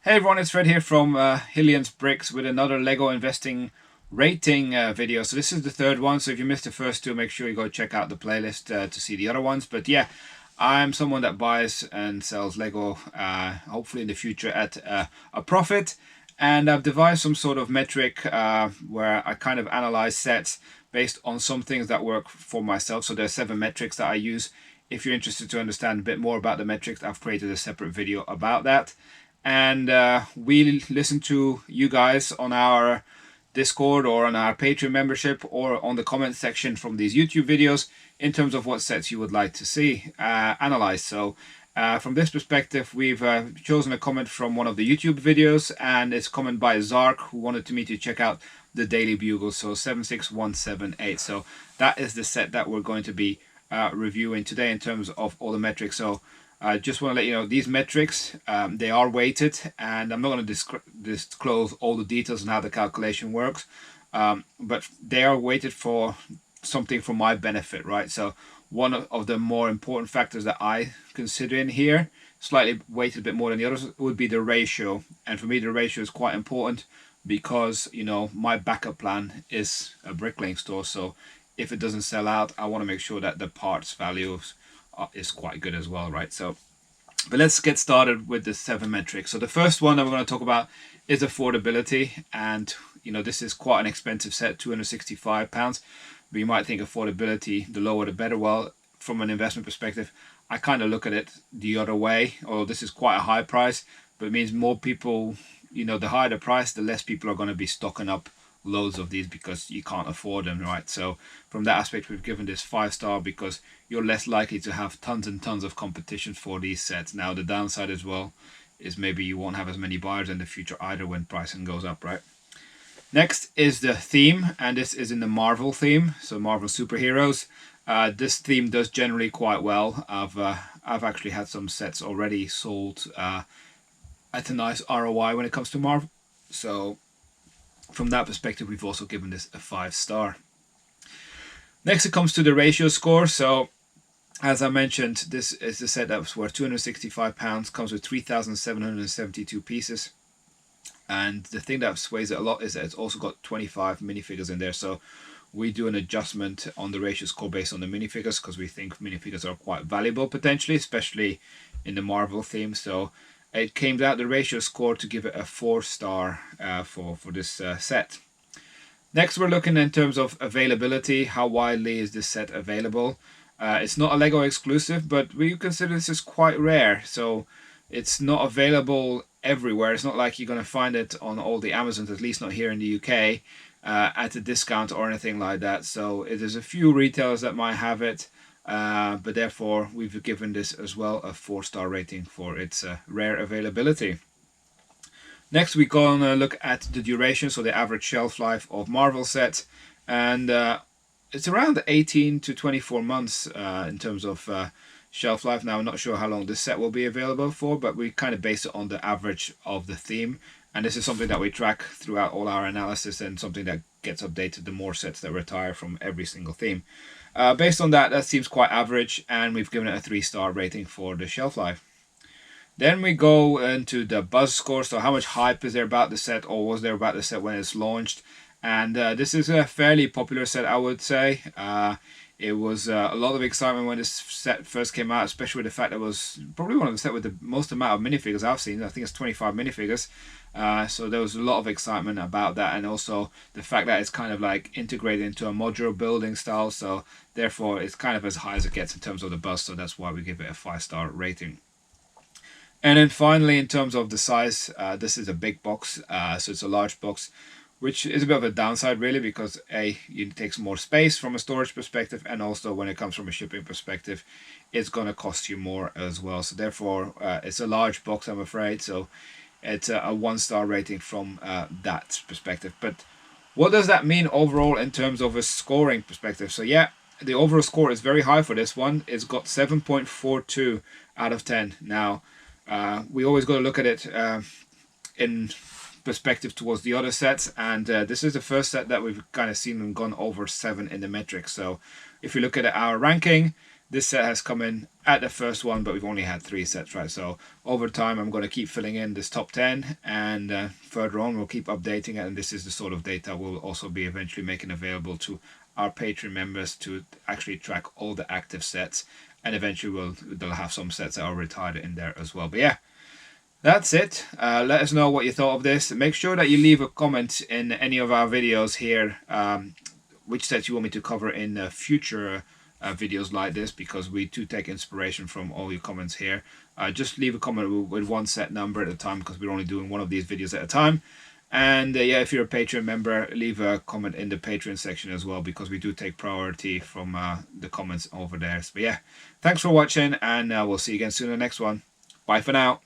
Hey everyone, it's Fred here from Hillians Bricks with another Lego investing rating video. So this is the third one, so if you missed the first two, make sure you go check out the playlist to see the other ones. But yeah, I'm someone that buys and sells Lego, hopefully in the future at a profit. And I've devised some sort of metric where I kind of analyze sets based on some things that work for myself. So there's 7 metrics that I use. If you're interested to understand a bit more about the metrics, I've created a separate video about that. And we listen to you guys on our Discord or on our Patreon membership or on the comment section from these YouTube videos in terms of what sets you would like to see analyzed. So from this perspective, we've chosen a comment from one of the YouTube videos, and it's a comment by Zark, who wanted me to check out the Daily Bugle, so 76178. So that is the set that we're going to be reviewing today in terms of all the metrics. So I just want to let you know these metrics, they are weighted, and I'm not going to disclose all the details on how the calculation works, but they are weighted for something for my benefit, right? So one of the more important factors that I consider in here, slightly weighted a bit more than the others, would be the ratio. And for me, the ratio is quite important because, you know, my backup plan is a bricklaying store. So if it doesn't sell out, I want to make sure that the parts values is quite good as well, right? So, but let's get started with the 7 metrics. So the first one that we're going to talk about is affordability, and you know, this is quite an expensive set, £265. But you might think affordability, the lower the better. Well, from an investment perspective, I kind of look at it the other way. Oh, this is quite a high price, but it means more people, you know, the higher the price, the less people are going to be stocking up loads of these because you can't afford them, right? So from that aspect, we've given this 5-star because you're less likely to have tons and tons of competition for these sets. Now the downside as well is maybe you won't have as many buyers in the future either when pricing goes up, right? Next is the theme, and this is in the Marvel theme, so Marvel superheroes. This theme does generally quite well. I've actually had some sets already sold at a nice ROI when it comes to Marvel. So from that perspective, we've also given this a 5-star. Next, it comes to the ratio score. So as I mentioned, this is the set that's worth £265, comes with 3,772 pieces. And the thing that sways it a lot is that it's also got 25 minifigures in there. So we do an adjustment on the ratio score based on the minifigures because we think minifigures are quite valuable potentially, especially in the Marvel theme. So it came out the ratio score to give it a 4-star for this set. Next, we're looking in terms of availability. How widely is this set available? It's not a Lego exclusive, but we consider this as quite rare. So it's not available everywhere. It's not like you're going to find it on all the Amazons, at least not here in the UK, at a discount or anything like that. So there's a few retailers that might have it, but therefore we've given this as well a 4-star rating for its rare availability. Next, we go and look at the duration, so the average shelf life of Marvel sets, and it's around 18 to 24 months in terms of shelf life. Now, I'm not sure how long this set will be available for, but we kind of base it on the average of the theme, and this is something that we track throughout all our analysis and something that gets updated the more sets that retire from every single theme. Based on that, that seems quite average, and we've given it a 3-star rating for the shelf life. Then we go into the buzz score, so how much hype is there about the set, or was there about the set when it's launched? And this is a fairly popular set, I would say. It was a lot of excitement when this set first came out, especially with the fact that it was probably one of the sets with the most amount of minifigures I've seen. I think it's 25 minifigures. So there was a lot of excitement about that, and also the fact that it's kind of like integrated into a modular building style. So therefore, it's kind of as high as it gets in terms of the buzz. So that's why we give it a 5-star rating. And then finally, in terms of the size, this is a big box, so it's a large box, which is a bit of a downside really, because it takes more space from a storage perspective, and also when it comes from a shipping perspective, it's going to cost you more as well. So therefore, it's a large box, I'm afraid. So it's a 1-star rating from that perspective. But what does that mean overall in terms of a scoring perspective? So yeah, the overall score is very high for this one. It's got 7.42 out of 10. Now, we always got to look at it in perspective towards the other sets, and this is the first set that we've kind of seen and gone over 7 in the metrics. So if you look at our ranking, this set has come in at the first one, but we've only had 3 sets, right? So over time, I'm going to keep filling in this top 10, and further on, we'll keep updating it. And this is the sort of data we'll also be eventually making available to our Patreon members to actually track all the active sets. And eventually, they'll have some sets that are retired in there as well. But yeah, that's it. Let us know what you thought of this. Make sure that you leave a comment in any of our videos here, which sets you want me to cover in future videos like this, because we do take inspiration from all your comments here. Just leave a comment with 1 set number at a time, because we're only doing one of these videos at a time. And yeah, if you're a Patreon member, leave a comment in the Patreon section as well, because we do take priority from the comments over there. But yeah, thanks for watching, and we'll see you again soon in the next one. Bye for now.